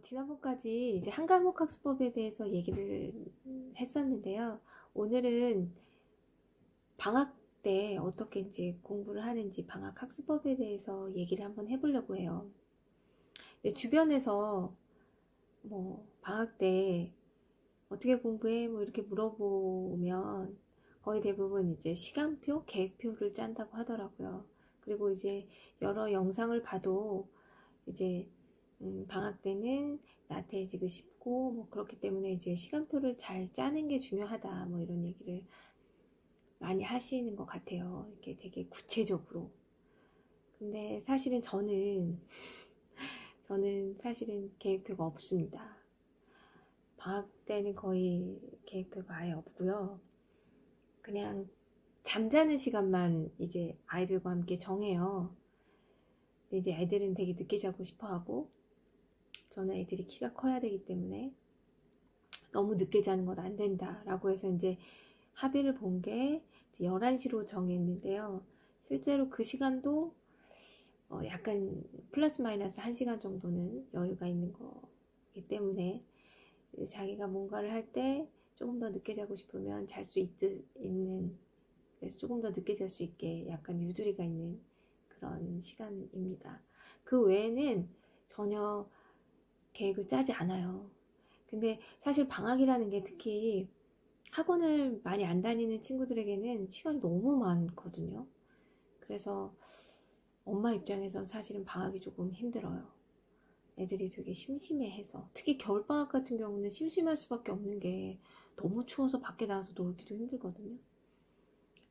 지난번까지 이제 한 과목 학습법에 대해서 얘기를 했었는데요. 오늘은 방학 때 어떻게 이제 공부를 하는지 방학 학습법에 대해서 얘기를 한번 해보려고 해요. 주변에서 뭐 방학 때 어떻게 공부해? 뭐 이렇게 물어보면 거의 대부분 이제 시간표, 계획표를 짠다고 하더라고요. 그리고 이제 여러 영상을 봐도 이제 방학 때는 나태해지고 싶고 뭐 그렇기 때문에 이제 시간표를 잘 짜는 게 중요하다 뭐 이런 얘기를 많이 하시는 것 같아요. 이렇게 되게 구체적으로. 근데 사실은 저는 사실은 계획표가 없습니다. 방학 때는 거의 계획표가 아예 없고요. 그냥 잠자는 시간만 이제 아이들과 함께 정해요. 근데 이제 애들은 되게 늦게 자고 싶어 하고 저는 애들이 키가 커야 되기 때문에 너무 늦게 자는 건 안 된다 라고 해서 이제 합의를 본 게 11시로 정했는데요. 실제로 그 시간도 약간 플러스 마이너스 1시간 정도는 여유가 있는 거기 때문에 자기가 뭔가를 할 때 조금 더 늦게 자고 싶으면 잘 수 있는, 그래서 조금 더 늦게 잘 수 있게 약간 유두리가 있는 그런 시간입니다. 그 외에는 전혀 계획을 짜지 않아요. 근데 사실 방학이라는 게 특히 학원을 많이 안 다니는 친구들에게는 시간이 너무 많거든요. 그래서 엄마 입장에서 사실은 방학이 조금 힘들어요. 애들이 되게 심심해해서, 특히 겨울방학 같은 경우는 심심할 수밖에 없는 게 너무 추워서 밖에 나가서 놀기도 힘들거든요.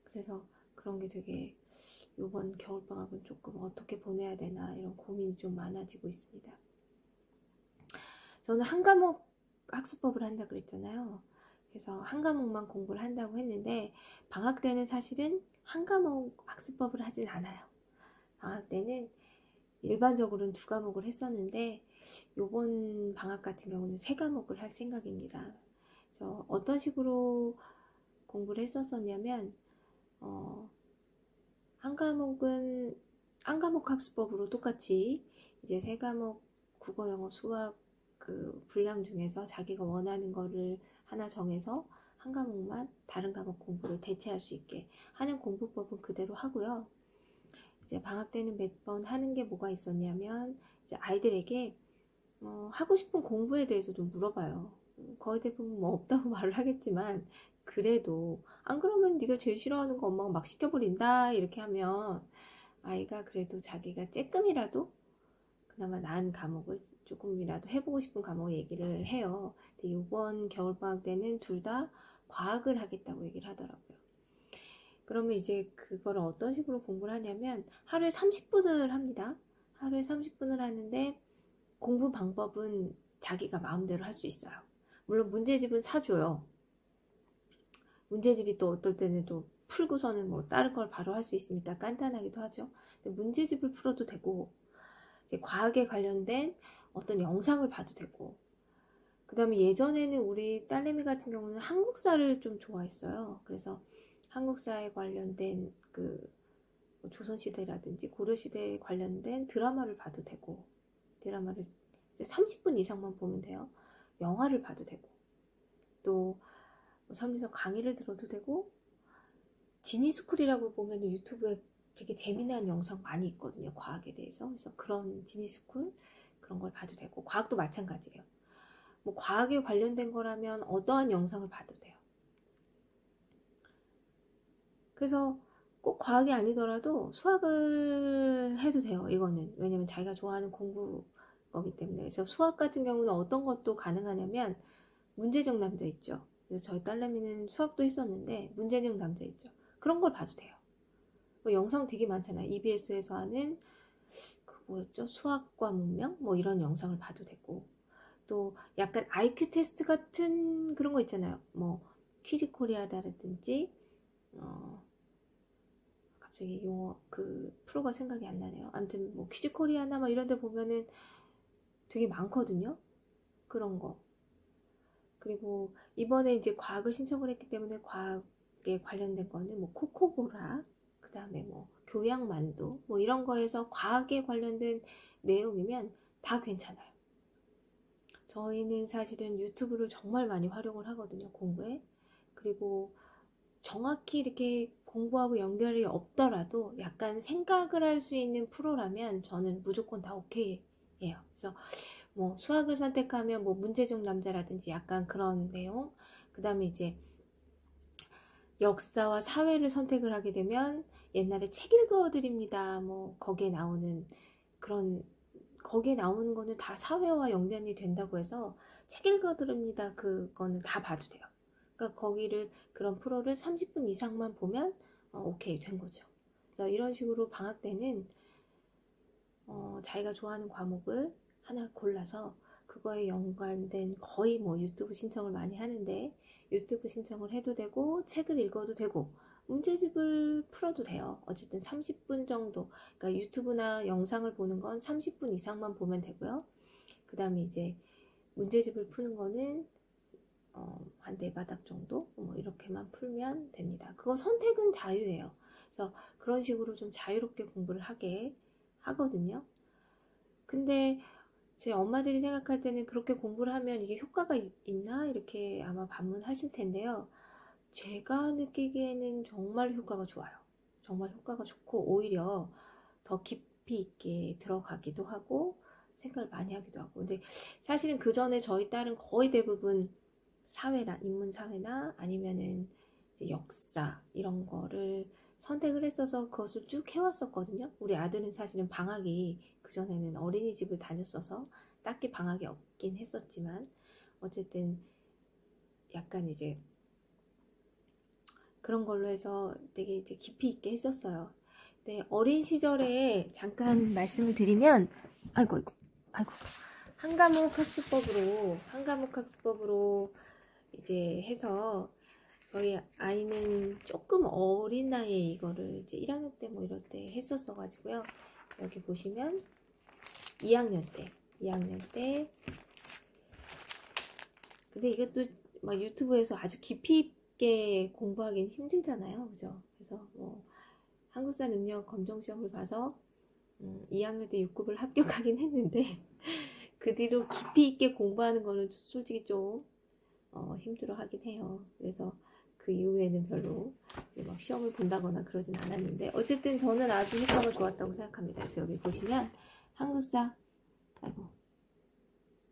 그래서 그런 게 되게 이번 겨울방학은 조금 어떻게 보내야 되나 이런 고민이 좀 많아지고 있습니다. 저는 한 과목 학습법을 한다 그랬잖아요. 그래서 한 과목만 공부를 한다고 했는데 방학 때는 사실은 한 과목 학습법을 하진 않아요. 방학 때는 일반적으로는 두 과목을 했었는데 요번 방학 같은 경우는 세 과목을 할 생각입니다. 그래서 어떤 식으로 공부를 했었냐면 한 과목은 한 과목 학습법으로 똑같이 이제 세 과목 국어, 영어, 수학 그 분량 중에서 자기가 원하는 거를 하나 정해서 한 과목만 다른 과목 공부를 대체할 수 있게 하는 공부법은 그대로 하고요. 이제 방학 때는 몇 번 하는 게 뭐가 있었냐면 이제 아이들에게 하고 싶은 공부에 대해서 좀 물어봐요. 거의 대부분 뭐 없다고 말을 하겠지만 그래도 안 그러면 네가 제일 싫어하는 거 엄마가 막 시켜버린다 이렇게 하면 아이가 그래도 자기가 조금이라도 그나마 나은 과목을 조금이라도 해보고 싶은 과목 얘기를 해요. 근데 이번 겨울방학 때는 둘 다 과학을 하겠다고 얘기를 하더라고요. 그러면 이제 그걸 어떤 식으로 공부를 하냐면 하루에 30분을 합니다. 하루에 30분을 하는데 공부 방법은 자기가 마음대로 할 수 있어요. 물론 문제집은 사줘요. 문제집이 또 어떨 때는 또 풀고서는 뭐 다른 걸 바로 할 수 있으니까 간단하기도 하죠. 근데 문제집을 풀어도 되고 이제 과학에 관련된 어떤 영상을 봐도 되고 그 다음에 예전에는 우리 딸내미 같은 경우는 한국사를 좀 좋아했어요. 그래서 한국사에 관련된 그 조선시대라든지 고려시대에 관련된 드라마를 봐도 되고 드라마를 이제 30분 이상만 보면 돼요. 영화를 봐도 되고 또 삼리서 강의를 들어도 되고 지니스쿨이라고 보면 유튜브에 되게 재미난 영상 많이 있거든요. 과학에 대해서. 그래서 그런 지니스쿨 그런 걸 봐도 되고 과학도 마찬가지예요. 뭐 과학에 관련된 거라면 어떠한 영상을 봐도 돼요. 그래서 꼭 과학이 아니더라도 수학을 해도 돼요. 이거는 왜냐면 자기가 좋아하는 공부 거기 때문에. 그래서 수학 같은 경우는 어떤 것도 가능하냐면 문제적 남자 있죠. 그래서 저희 딸내미는 수학도 했었는데 문제적 남자 있죠. 그런 걸 봐도 돼요. 뭐 영상 되게 많잖아요. EBS에서 하는 그 뭐였죠? 수학과 문명 뭐 이런 영상을 봐도 되고 또 약간 IQ 테스트 같은 그런 거 있잖아요. 뭐 퀴즈 코리아다라든지 갑자기 용어 그 프로가 생각이 안 나네요. 아무튼 뭐 퀴즈 코리아나 뭐 이런 데 보면은 되게 많거든요. 그런 거. 그리고 이번에 이제 과학을 신청을 했기 때문에 과학에 관련된 거는 뭐 코코보라, 그 다음에 뭐 교양만두, 뭐 이런 거에서 과학에 관련된 내용이면 다 괜찮아요. 저희는 사실은 유튜브를 정말 많이 활용을 하거든요, 공부에. 그리고 정확히 이렇게 공부하고 연결이 없더라도 약간 생각을 할 수 있는 프로라면 저는 무조건 다 오케이예요. 그래서 뭐 수학을 선택하면 뭐 문제적 남자라든지 약간 그런 내용, 그 다음에 이제 역사와 사회를 선택을 하게 되면 옛날에 책 읽어드립니다. 뭐 거기에 나오는 그런, 거기에 나오는 거는 다 사회와 연관이 된다고 해서 책 읽어드립니다. 그거는 다 봐도 돼요. 그러니까 거기를, 그런 프로를 30분 이상만 보면 오케이 된 거죠. 그래서 이런 식으로 방학 때는 자기가 좋아하는 과목을 하나 골라서 그거에 연관된, 거의 뭐 유튜브 신청을 많이 하는데 유튜브 신청을 해도 되고 책을 읽어도 되고 문제집을 풀어도 돼요. 어쨌든 30분 정도, 그러니까 유튜브나 영상을 보는 건 30분 이상만 보면 되고요. 그 다음에 이제 문제집을 푸는 거는 한 4바닥 정도 뭐 이렇게만 풀면 됩니다. 그거 선택은 자유예요. 그래서 그런 식으로 좀 자유롭게 공부를 하게 하거든요. 근데 제 엄마들이 생각할 때는 그렇게 공부를 하면 이게 효과가 있나 이렇게 아마 반문하실 텐데요. 제가 느끼기에는 정말 효과가 좋아요. 정말 효과가 좋고 오히려 더 깊이 있게 들어가기도 하고 생각을 많이 하기도 하고. 근데 사실은 그 전에 저희 딸은 거의 대부분 사회나 인문사회나 아니면은 이제 역사 이런 거를 선택을 했어서 그것을 쭉 해왔었거든요. 우리 아들은 사실은 방학이, 그전에는 어린이집을 다녔어서 딱히 방학이 없긴 했었지만 어쨌든 약간 이제 그런 걸로 해서 되게 이제 깊이 있게 했었어요. 네, 어린 시절에 잠깐 말씀을 드리면, 아이고, 한 과목 학습법으로 이제 해서 저희 아이는 조금 어린 나이에 이거를 이제 1학년 때 뭐 이럴 때 했었어 가지고요. 여기 보시면 2학년 때 근데 이것도 막 유튜브에서 아주 깊이 있게 공부하기는 힘들잖아요. 그죠? 그래서 뭐 한국사 능력 검정 시험을 봐서 2학년 때 6급을 합격하긴 했는데 그 뒤로 깊이 있게 공부하는 거는 솔직히 좀 힘들어 하긴 해요. 그래서 그 이후에는 별로 막 시험을 본다거나 그러진 않았는데 어쨌든 저는 아주 효과가 좋았다고 생각합니다. 그래서 여기 보시면 한국사, 아이고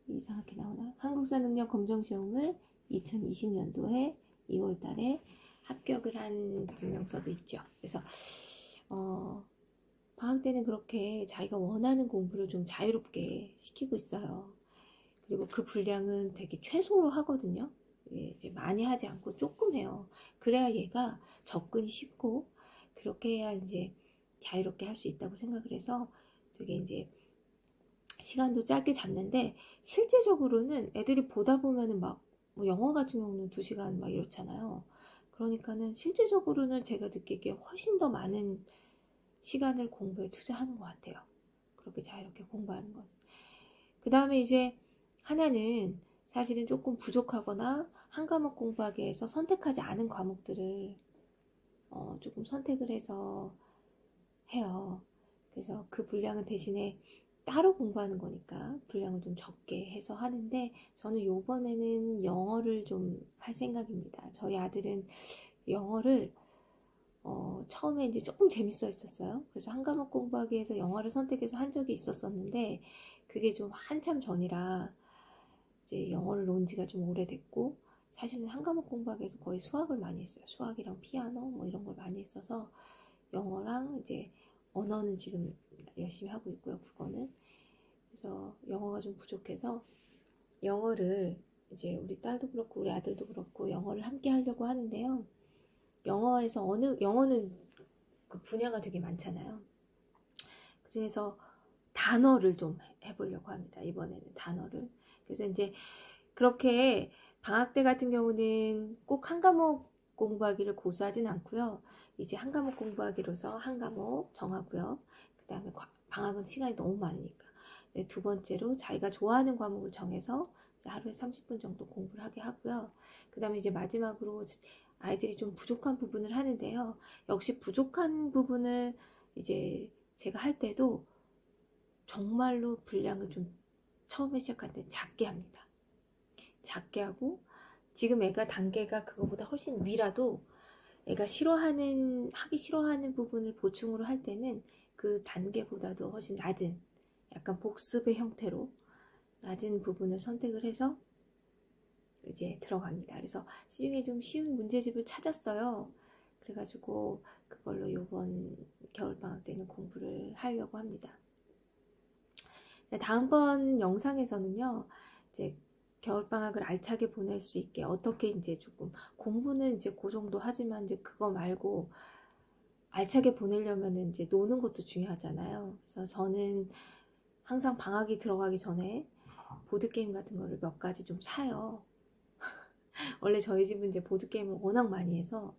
이상하게 나오나? 한국사 능력 검정 시험을 2020년도에 2월 달에 합격을 한 증명서도 있죠. 그래서 방학 때는 그렇게 자기가 원하는 공부를 좀 자유롭게 시키고 있어요. 그리고 그 분량은 되게 최소로 하거든요. 이제 많이 하지 않고 조금 해요. 그래야 얘가 접근이 쉽고 그렇게 해야 이제 자유롭게 할 수 있다고 생각을 해서 되게 이제 시간도 짧게 잡는데 실제적으로는 애들이 보다 보면은 막 뭐 영어 같은 경우는 2시간 막 이렇잖아요. 그러니까는 실제적으로는 제가 느끼기에 훨씬 더 많은 시간을 공부에 투자하는 것 같아요. 그렇게 자유롭게 공부하는 건. 그 다음에 이제 하나는 사실은 조금 부족하거나 한 과목 공부하기 위해서 선택하지 않은 과목들을 조금 선택을 해서 해요. 그래서 그 분량은 대신에 따로 공부하는 거니까 분량을 좀 적게 해서 하는데 저는 요번에는 영어를 좀 할 생각입니다. 저희 아들은 영어를 처음에 이제 조금 재밌어 했었어요. 그래서 한 과목 공부하기 위해서 영어를 선택해서 한 적이 있었었는데 그게 좀 한참 전이라 이제 영어를 놓은 지가 좀 오래됐고 사실은 한 과목 공부하기 위해서 거의 수학을 많이 했어요. 수학이랑 피아노 뭐 이런 걸 많이 했어서 영어랑 이제 언어는 지금 열심히 하고 있고요. 국어는. 그래서 영어가 좀 부족해서 영어를 이제 우리 딸도 그렇고 우리 아들도 그렇고 영어를 함께 하려고 하는데요. 영어는 그 분야가 되게 많잖아요. 그 중에서 단어를 좀 해보려고 합니다. 이번에는 단어를. 그래서 이제 그렇게 방학 때 같은 경우는 꼭 한 과목 공부하기를 고수하진 않고요. 이제 한 과목 공부하기로서 한 과목 정하고요. 그 다음에 방학은 시간이 너무 많으니까. 네, 두 번째로 자기가 좋아하는 과목을 정해서 하루에 30분 정도 공부를 하게 하고요. 그 다음에 이제 마지막으로 아이들이 좀 부족한 부분을 하는데요. 역시 부족한 부분을 이제 제가 할 때도 정말로 분량을 좀 처음에 시작할 때 작게 합니다. 작게 하고, 지금 애가 단계가 그거보다 훨씬 위라도 애가 하기 싫어하는 부분을 보충으로 할 때는 그 단계보다도 훨씬 낮은, 약간 복습의 형태로 낮은 부분을 선택을 해서 이제 들어갑니다. 그래서 시중에 좀 쉬운 문제집을 찾았어요. 그래가지고 그걸로 요번 겨울방학 때는 공부를 하려고 합니다. 다음번 영상에서는요, 이제 겨울방학을 알차게 보낼 수 있게 어떻게 이제 조금 공부는 이제 그 정도 하지만 이제 그거 말고 알차게 보내려면 이제 노는 것도 중요하잖아요. 그래서 저는 항상 방학이 들어가기 전에 보드게임 같은 거를 몇 가지 좀 사요. 원래 저희 집은 이제 보드게임을 워낙 많이 해서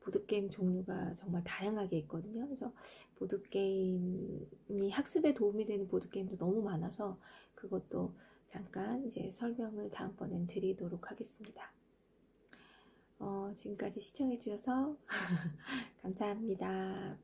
보드게임 종류가 정말 다양하게 있거든요. 그래서 보드게임이 학습에 도움이 되는 보드게임도 너무 많아서 그것도 잠깐 이제 설명을 다음번엔 드리도록 하겠습니다. 지금까지 시청해주셔서 감사합니다.